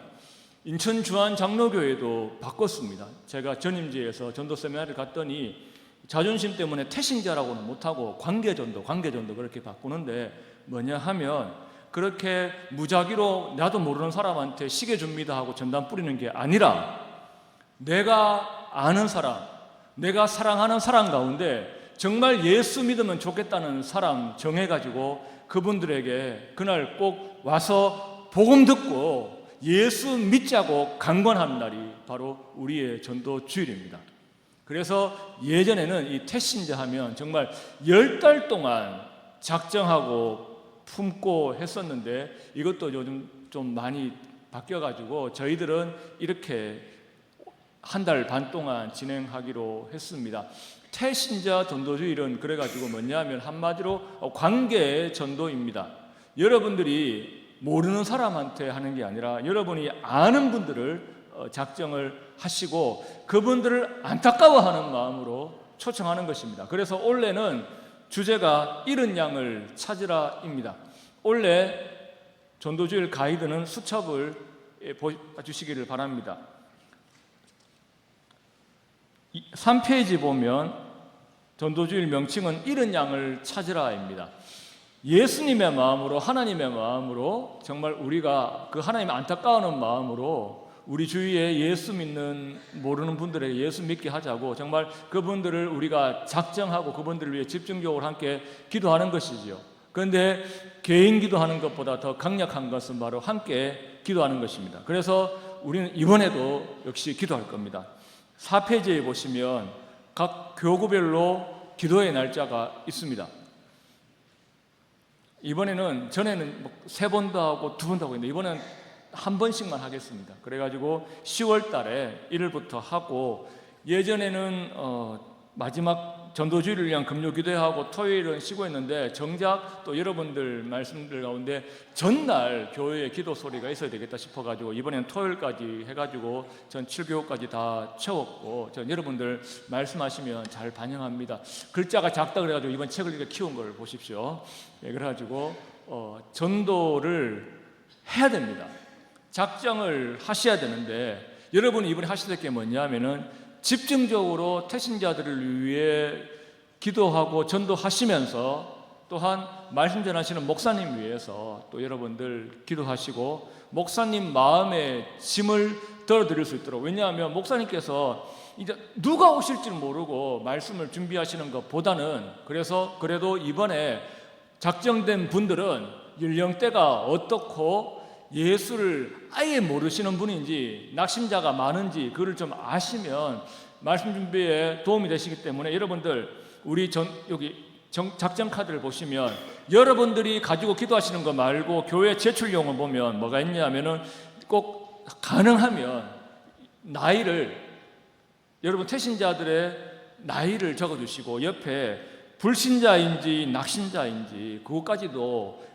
인천 주안 장로교회도 바꿨습니다. 제가 전임지에서 전도 세미나를 갔더니 자존심 때문에 태신자라고는 못하고 관계전도 그렇게 바꾸는데 뭐냐 하면 그렇게 무작위로 나도 모르는 사람한테 시계 줍니다 하고 전단 뿌리는 게 아니라 내가 아는 사람, 내가 사랑하는 사람 가운데 정말 예수 믿으면 좋겠다는 사람 정해가지고 그분들에게 그날 꼭 와서 복음 듣고 예수 믿자고 강권하는 날이 바로 우리의 전도 주일입니다. 그래서 예전에는 이 태신자 하면 정말 10달 동안 작정하고 품고 했었는데 이것도 요즘 좀 많이 바뀌어가지고 저희들은 이렇게 1달 반 동안 진행하기로 했습니다. 태신자 전도주일은 그래가지고 뭐냐면 한마디로 관계 전도입니다. 여러분들이 모르는 사람한테 하는 게 아니라 여러분이 아는 분들을 작정을 하시고 그분들을 안타까워하는 마음으로 초청하는 것입니다. 그래서 올해는 주제가 잃은 양을 찾으라입니다. 올해 전도주일 가이드는 수첩을 봐주시기를 바랍니다. 3페이지 보면 전도주일 명칭은 잃은 양을 찾으라입니다. 예수님의 마음으로 하나님의 마음으로 정말 우리가 그 하나님 안타까워하는 마음으로 우리 주위에 예수 믿는 모르는 분들에게 예수 믿게 하자고 정말 그분들을 우리가 작정하고 그분들을 위해 집중적으로 함께 기도하는 것이지요. 그런데 개인 기도하는 것보다 더 강력한 것은 바로 함께 기도하는 것입니다. 그래서 우리는 이번에도 역시 기도할 겁니다. 4페이지에 보시면 각 교구별로 기도의 날짜가 있습니다. 이번에는 전에는 3번도 하고 2번도 하고 있는데 이번에는 한 번씩만 하겠습니다. 그래가지고 10월 달에 1일부터 하고 예전에는 마지막 전도주일을 위한 금요 기도회하고 토요일은 쉬고 했는데 정작 또 여러분들 말씀들 가운데 전날 교회에 기도 소리가 있어야 되겠다 싶어가지고 이번에는 토요일까지 해가지고 전 7교까지 다 채웠고 전 여러분들 말씀하시면 잘 반영합니다. 글자가 작다 그래가지고 이번 책을 이렇게 키운 걸 보십시오. 네, 그래가지고 전도를 해야 됩니다. 작정을 하셔야 되는데 여러분이 이번에 하셔야 될 게 뭐냐면은 집중적으로 태신자들을 위해 기도하고 전도하시면서 또한 말씀 전하시는 목사님 위해서 또 여러분들 기도하시고 목사님 마음의 짐을 덜어드릴 수 있도록 왜냐하면 목사님께서 이제 누가 오실지 모르고 말씀을 준비하시는 것보다는 그래서 그래도 이번에 작정된 분들은 연령대가 어떻고 예수를 아예 모르시는 분인지 낙심자가 많은지 그걸 좀 아시면 말씀 준비에 도움이 되시기 때문에 여러분들 우리 여기 작정 카드를 보시면 여러분들이 가지고 기도하시는 거 말고 교회 제출용을 보면 뭐가 있냐면은 꼭 가능하면 나이를 여러분 태신자들의 나이를 적어주시고 옆에 불신자인지 낙심자인지 그것까지도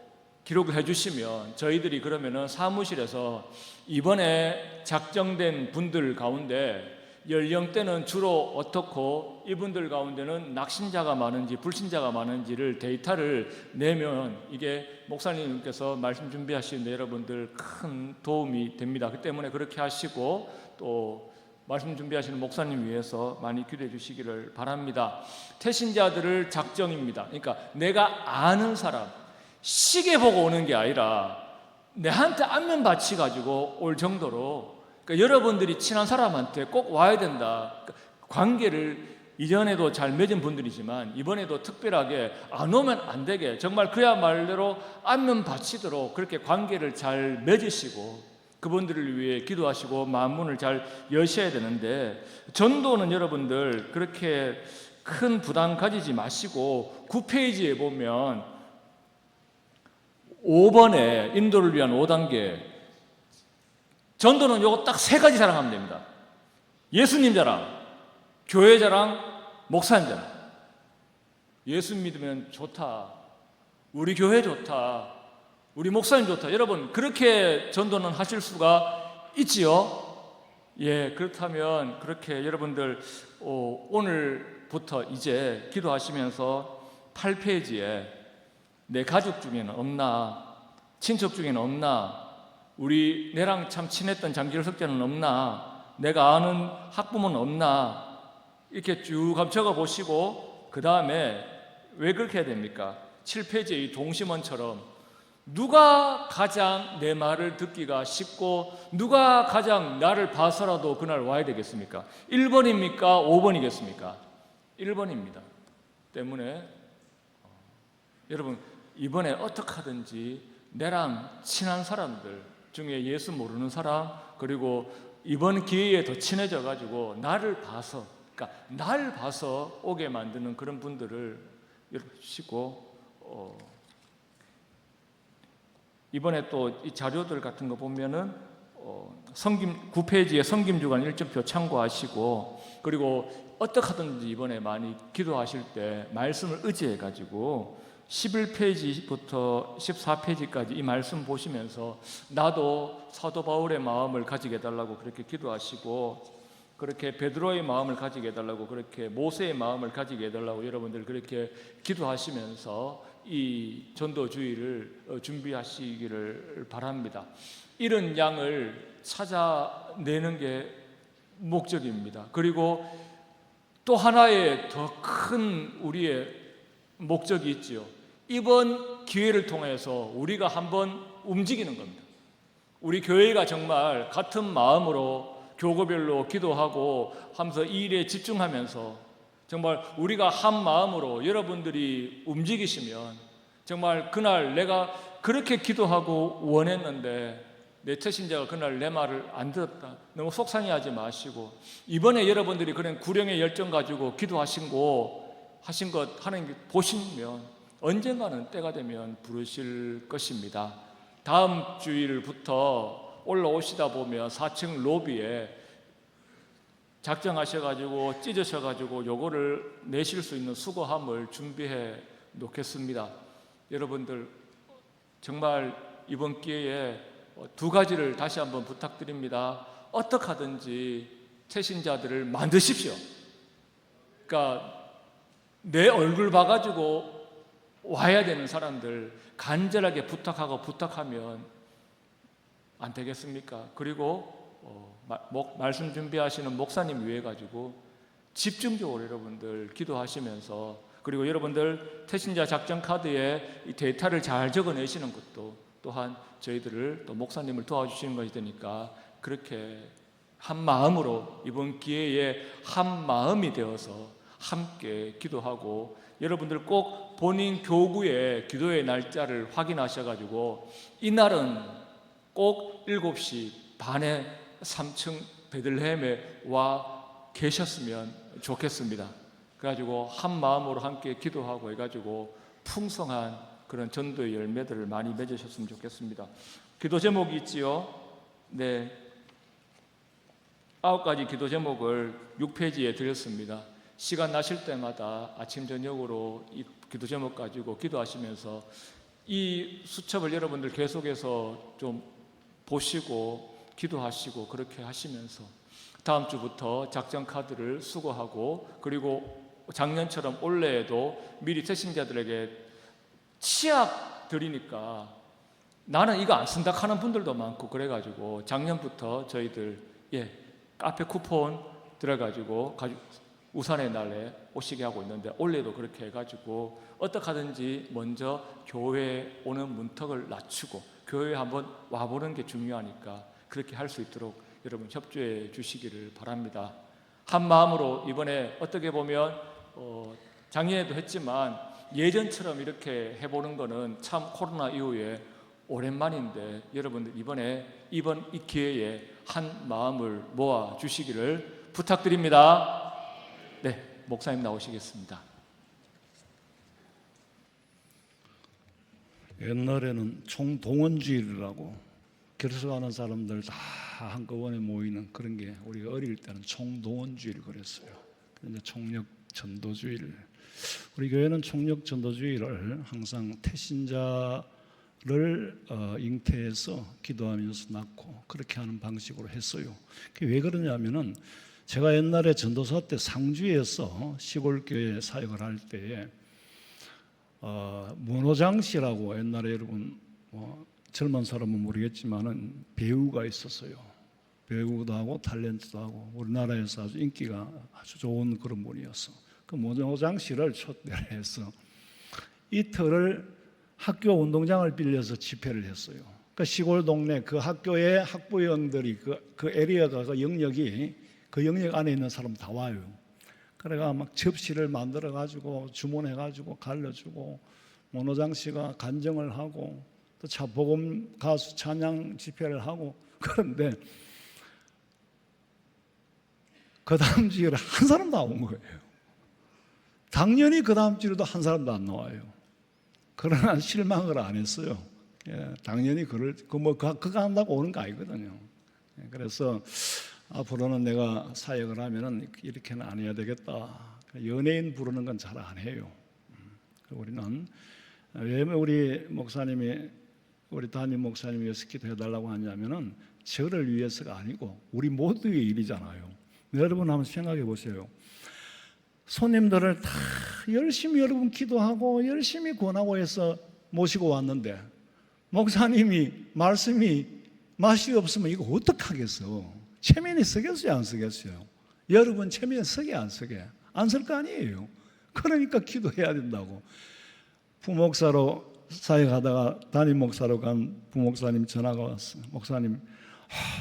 기록을 해주시면 저희들이 그러면은 사무실에서 이번에 작정된 분들 가운데 연령대는 주로 어떻고 이분들 가운데는 낙신자가 많은지 불신자가 많은지를 데이터를 내면 이게 목사님께서 말씀 준비하시는데 여러분들 큰 도움이 됩니다. 그 때문에 그렇게 하시고 또 말씀 준비하시는 목사님 위해서 많이 기도해 주시기를 바랍니다. 태신자들을 작정입니다. 그러니까 내가 아는 사람 시계 보고 오는 게 아니라 내한테 안면 받치 가지고 올 정도로, 그러니까 여러분들이 친한 사람한테 꼭 와야 된다. 그러니까 관계를 이전에도 잘 맺은 분들이지만 이번에도 특별하게 안 오면 안 되게 정말 그야말로 안면 받치도록 그렇게 관계를 잘 맺으시고 그분들을 위해 기도하시고 마음문을 잘 여셔야 되는데, 전도는 여러분들 그렇게 큰 부담 가지지 마시고 9페이지에 보면 5번에 인도를 위한 5단계, 전도는 요거 딱 3가지 자랑하면 됩니다. 예수님 자랑, 교회 자랑, 목사님 자랑. 예수 믿으면 좋다, 우리 교회 좋다, 우리 목사님 좋다. 여러분 그렇게 전도는 하실 수가 있지요? 예, 그렇다면 그렇게 여러분들 오늘부터 이제 기도하시면서 8페이지에 내 가족 중에는 없나, 친척 중에는 없나, 내랑 참 친했던 장기를 석자는 없나, 내가 아는 학부모는 없나, 이렇게 쭉 적어 보시고 그 다음에 왜 그렇게 해야 됩니까? 7페이지의 이 동심원처럼 누가 가장 내 말을 듣기가 쉽고 누가 가장 나를 봐서라도 그날 와야 되겠습니까? 1번입니까? 5번이겠습니까? 1번입니다. 때문에 여러분 이번에 어떻게 하든지 내랑 친한 사람들 중에 예수 모르는 사람, 그리고 이번 기회에 더 친해져 가지고 나를 봐서, 그러니까 날 봐서 오게 만드는 그런 분들을 여러시고, 이번에 또 이 자료들 같은 거 보면은 성김 9페이지에 성김주간 일정표 참고하시고, 그리고 어떻게 하든지 이번에 많이 기도하실 때 말씀을 의지해 가지고 11페이지부터 14페이지까지 이 말씀 보시면서 나도 사도 바울의 마음을 가지게 해달라고 그렇게 기도하시고, 그렇게 베드로의 마음을 가지게 해달라고, 그렇게 모세의 마음을 가지게 해달라고 여러분들 그렇게 기도하시면서 이 전도주의를 준비하시기를 바랍니다. 이런 양을 찾아내는 게 목적입니다. 그리고 또 하나의 더 큰 우리의 목적이 있지요. 이번 기회를 통해서 우리가 한번 움직이는 겁니다. 우리 교회가 정말 같은 마음으로 교구별로 기도하고 하면서 이 일에 집중하면서 정말 우리가 한 마음으로 여러분들이 움직이시면 정말 그날 내가 그렇게 기도하고 원했는데 내 처신자가 그날 내 말을 안 들었다, 너무 속상해하지 마시고, 이번에 여러분들이 그런 구령의 열정 가지고 기도하신 것 하나님 보시면 언젠가는 때가 되면 부르실 것입니다. 다음 주일부터 올라오시다 보면 4층 로비에 작정하셔가지고 찢으셔가지고 요거를 내실 수 있는 수거함을 준비해 놓겠습니다. 여러분들 정말 이번 기회에 2가지를 다시 한번 부탁드립니다. 어떻게 하든지 채신자들을 만드십시오. 그러니까 내 얼굴 봐가지고 와야 되는 사람들 간절하게 부탁하면 안 되겠습니까? 그리고 말씀 준비하시는 목사님 위해 가지고 집중적으로 여러분들 기도하시면서, 그리고 여러분들 태신자 작전 카드에 이 데이터를 잘 적어내시는 것도 또한 저희들을 또 목사님을 도와주시는 것이 되니까 그렇게 한 마음으로 이번 기회에 한 마음이 되어서 함께 기도하고, 여러분들 꼭 본인 교구의 기도의 날짜를 확인하셔가지고 이날은 꼭 7시 반에 3층 베들레헴에 와 계셨으면 좋겠습니다. 그래가지고 한 마음으로 함께 기도하고 해가지고 풍성한 그런 전도의 열매들을 많이 맺으셨으면 좋겠습니다. 기도 제목이 있지요. 네, 9가지 기도 제목을 6페이지에 드렸습니다. 시간 나실 때마다 아침 저녁으로 이 기도 제목 가지고 기도하시면서 이 수첩을 여러분들 계속해서 좀 보시고 기도하시고 그렇게 하시면서 다음 주부터 작전 카드를 수거하고, 그리고 작년처럼 올해에도 미리 채신자들에게 치약 드리니까 나는 이거 안 쓴다 하는 분들도 많고, 그래가지고 작년부터 저희들 카페 쿠폰 들어가지고 우산의 날에 오시게 하고 있는데 올해도 그렇게 해가지고 어떻게 하든지 먼저 교회에 오는 문턱을 낮추고 교회에 한번 와보는 게 중요하니까 그렇게 할 수 있도록 여러분 협조해 주시기를 바랍니다. 한 마음으로 이번에 어떻게 보면 작년에도 했지만 예전처럼 이렇게 해보는 거는 참 코로나 이후에 오랜만인데 여러분들 이번 이 기회에 한 마음을 모아 주시기를 부탁드립니다. 네, 목사님 나오시겠습니다. 옛날에는 총동원주의라고 결석하는 사람들 다 한꺼번에 모이는 그런 게 우리가 어릴 때는 총동원주의를 그랬어요. 그런데 총력 전도주의를 우리 교회는 총력 전도주의를 항상 태신자를 잉태해서 기도하면서 낳고 그렇게 하는 방식으로 했어요. 그게 왜 그러냐면은 제가 옛날에 전도사 때 상주에서 시골 교회 사역을 할 때에 문호장 씨라고 옛날에 여러분 젊은 사람은 모르겠지만은 배우가 있었어요. 배우도 하고 탤런트도 하고 우리나라에서 아주 인기가 아주 좋은 그런 분이었어. 그 문호장 씨를 초대를 해서 이틀을 학교 운동장을 빌려서 집회를 했어요. 그 시골 동네 그 학교의 학부형들이 그 에리어가 그 영역 안에 있는 사람 다 와요. 그래가 막 접시를 만들어 가지고 주문해 가지고 갈려주고 문호장 씨가 간증을 하고 또 복음 가수 찬양 집회를 하고 그런데 그 다음 주일에 한 사람도 안 온 거예요. 당연히 그 다음 주에도 한 사람도 안 나와요. 그러나 실망을 안 했어요. 예, 당연히 그거 한다고 오는 거 아니거든요. 예, 그래서 앞으로는 내가 사역을 하면은 이렇게는 안 해야 되겠다. 연예인 부르는 건 잘 안 해요. 우리는 왜 우리 목사님이 우리 담임 목사님이 위해서 기도해달라고 하냐면은 저를 위해서가 아니고 우리 모두의 일이잖아요. 여러분 한번 생각해 보세요. 손님들을 다 열심히 여러분 기도하고 열심히 권하고 해서 모시고 왔는데 목사님이 말씀이 맛이 없으면 이거 어떡하겠어? 체면이 서겠어요, 안 서겠어요? 여러분 체면 서게 안 서게? 안 설 거 아니에요. 그러니까 기도해야 된다고. 부목사로 사역하다가 담임 목사로 간 부목사님 전화가 왔어요. 목사님,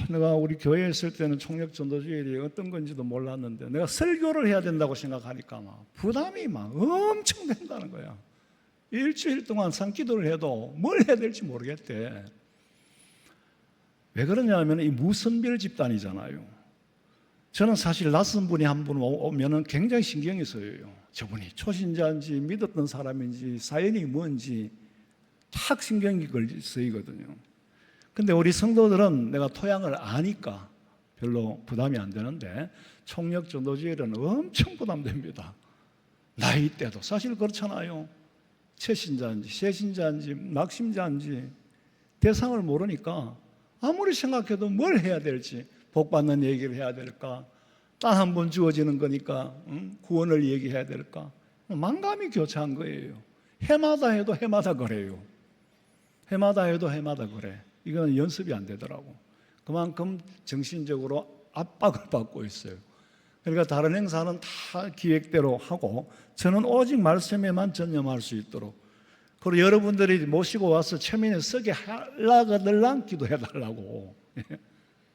내가 우리 교회에 있을 때는 총력 전도주일이 어떤 건지도 몰랐는데 내가 설교를 해야 된다고 생각하니까 막 부담이 막 엄청 된다는 거야. 일주일 동안 산기도를 해도 뭘 해야 될지 모르겠대. 왜 그러냐면 이 무선별 집단이잖아요. 저는 사실 낯선 분이 한 분 오면은 굉장히 신경이 쓰여요. 저분이 초신자인지 믿었던 사람인지 사연이 뭔지 탁 신경이 쓰이거든요. 근데 우리 성도들은 내가 토양을 아니까 별로 부담이 안 되는데 총력 전도주일은 엄청 부담됩니다. 나이 때도 사실 그렇잖아요. 최신자인지 새신자인지 낙심자인지 대상을 모르니까 아무리 생각해도 뭘 해야 될지 복받는 얘기를 해야 될까? 딱 한 번 주어지는 거니까 구원을 얘기해야 될까? 만감이 교차한 거예요. 해마다 해도 해마다 그래요. 해마다 해도 해마다 그래. 이건 연습이 안 되더라고. 그만큼 정신적으로 압박을 받고 있어요. 그러니까 다른 행사는 다 기획대로 하고 저는 오직 말씀에만 전념할 수 있도록 그리고 여러분들이 모시고 와서 체면에 서게 하려거들랑 기도해달라고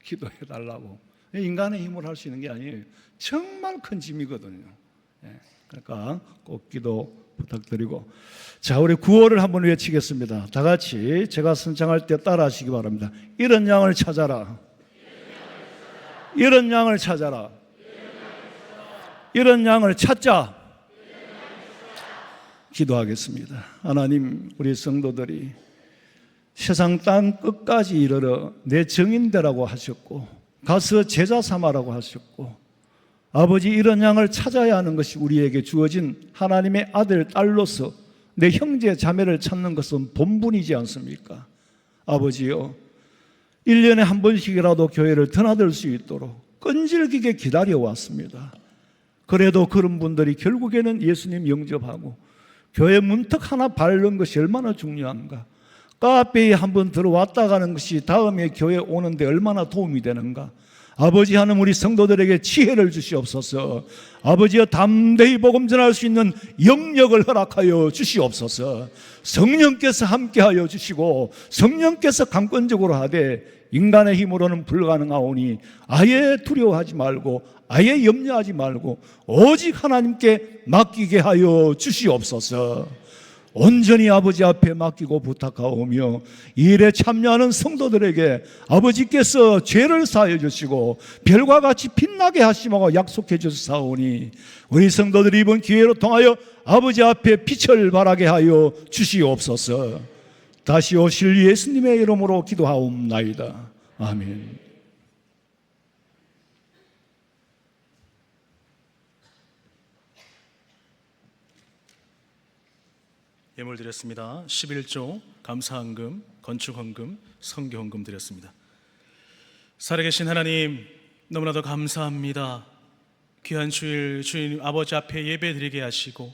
기도해달라고. 인간의 힘으로 할 수 있는 게 아니에요. 정말 큰 짐이거든요. 그러니까 꼭 기도 부탁드리고 자 우리 구호를 한번 외치겠습니다. 다 같이 제가 선창할 때 따라 하시기 바랍니다. 이런 양을 찾아라. 이런 양을 찾아라. 이런 양을 찾자. 기도하겠습니다. 하나님 우리 성도들이 세상 땅 끝까지 이르러 내 증인되라고 하셨고 가서 제자 삼아라고 하셨고 아버지 이런 양을 찾아야 하는 것이 우리에게 주어진 하나님의 아들 딸로서 내 형제 자매를 찾는 것은 본분이지 않습니까? 아버지요 1년에 한 번씩이라도 교회를 드나들 수 있도록 끈질기게 기다려왔습니다. 그래도 그런 분들이 결국에는 예수님 영접하고 교회 문턱 하나 밟는 것이 얼마나 중요한가. 카페에 한번 들어왔다 가는 것이 다음에 교회 오는데 얼마나 도움이 되는가. 아버지 하나님, 우리 성도들에게 지혜를 주시옵소서. 아버지여, 담대히 복음 전할 수 있는 영역을 허락하여 주시옵소서. 성령께서 함께하여 주시고 성령께서 강권적으로 하되 인간의 힘으로는 불가능하오니 아예 두려워하지 말고 아예 염려하지 말고 오직 하나님께 맡기게 하여 주시옵소서. 온전히 아버지 앞에 맡기고 부탁하오며 이 일에 참여하는 성도들에게 아버지께서 죄를 사하여 주시고 별과 같이 빛나게 하시고 약속해 주사오니 우리 성도들이 이번 기회로 통하여 아버지 앞에 빛을 발하게 하여 주시옵소서. 다시 오실 예수님의 이름으로 기도하옵나이다. 아멘. 예물 드렸습니다. 11조 감사헌금, 건축헌금, 성교헌금 드렸습니다. 살아계신 하나님, 너무나도 감사합니다. 귀한 주일 주님 아버지 앞에 예배 드리게 하시고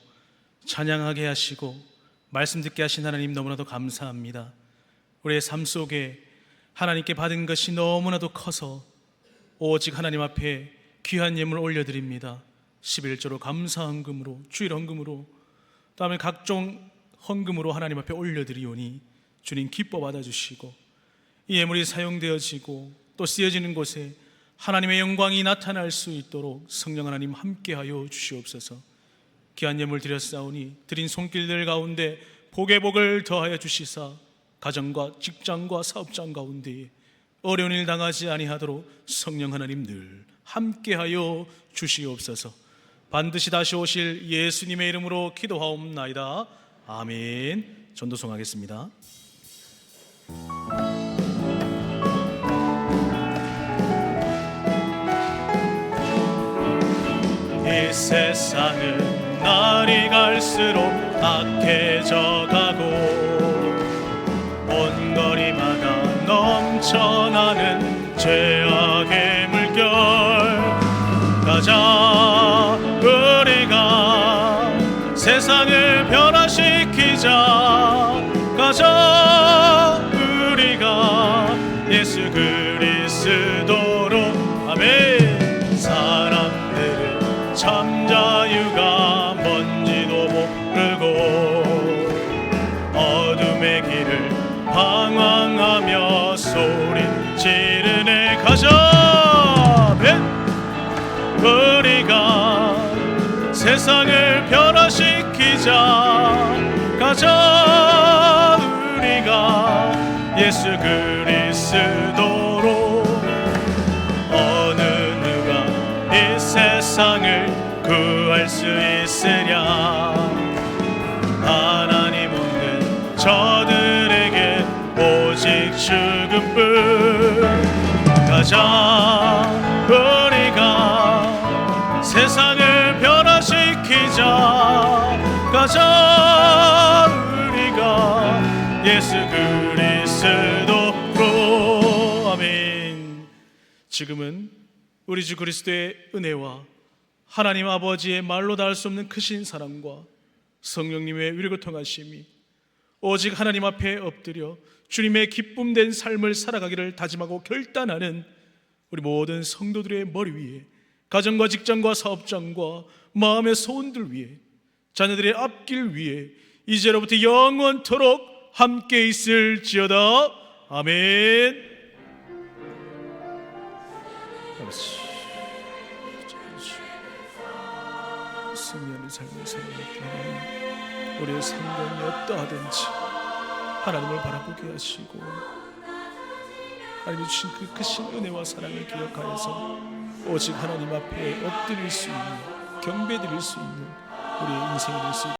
찬양하게 하시고 말씀 듣게 하신 하나님, 너무나도 감사합니다. 우리의 삶 속에 하나님께 받은 것이 너무나도 커서 오직 하나님 앞에 귀한 예물 올려드립니다. 11조로 감사헌금으로, 주일헌금으로, 다음에 각종 헌금으로 하나님 앞에 올려드리오니 주님 기뻐 받아주시고 이 예물이 사용되어지고 또 쓰여지는 곳에 하나님의 영광이 나타날 수 있도록 성령 하나님 함께하여 주시옵소서. 귀한 예물 드렸사오니 드린 손길들 가운데 복의 복을 더하여 주시사 가정과 직장과 사업장 가운데 어려운 일 당하지 아니하도록 성령 하나님 늘 함께하여 주시옵소서. 반드시 다시 오실 예수님의 이름으로 기도하옵나이다. 아멘. 전도송하겠습니다. 이 세상은 날이 갈수록 악해져 가고 온 거리마다 넘쳐나는 죄악의 물결. 가자 우리가 세상을 변화시키자. 가자 우리가 예수 그리스도로. 아멘. 사람들은 참 자유가 뭔지도 모르고 어둠의 길을 방황하며 소리 지르네. 가자. 아멘. 우리가 세상을 변화시키자. 가자 우리가 예수 그리스도로. 어느 누가 이 세상을 구할 수 있으랴. 하나님 없는 저들에게 오직 죽음뿐. 가자 우리가 세상을 변화시키자. 가자 우리가 예수 그리스도로. 아멘. 지금은 우리 주 그리스도의 은혜와 하나님 아버지의 말로 닿을 수 없는 크신 사랑과 성령님의 위력을 통하심이 오직 하나님 앞에 엎드려 주님의 기쁨된 삶을 살아가기를 다짐하고 결단하는 우리 모든 성도들의 머리 위에, 가정과 직장과 사업장과 마음의 소원들 위에, 자녀들의 앞길 위에 이제로부터 영원토록 함께 있을지어다. 아멘. 승리하는 삶을 살아가게 하나님, 우리의 상황이 어떠하든지 하나님을 바라보게 하시고 하나님이 주신 그 크신 은혜와 사랑을 기억하여서 오직 하나님 앞에 엎드릴 수 있는, 경배드릴 수 있는 우리의 인생이 될 수 있도록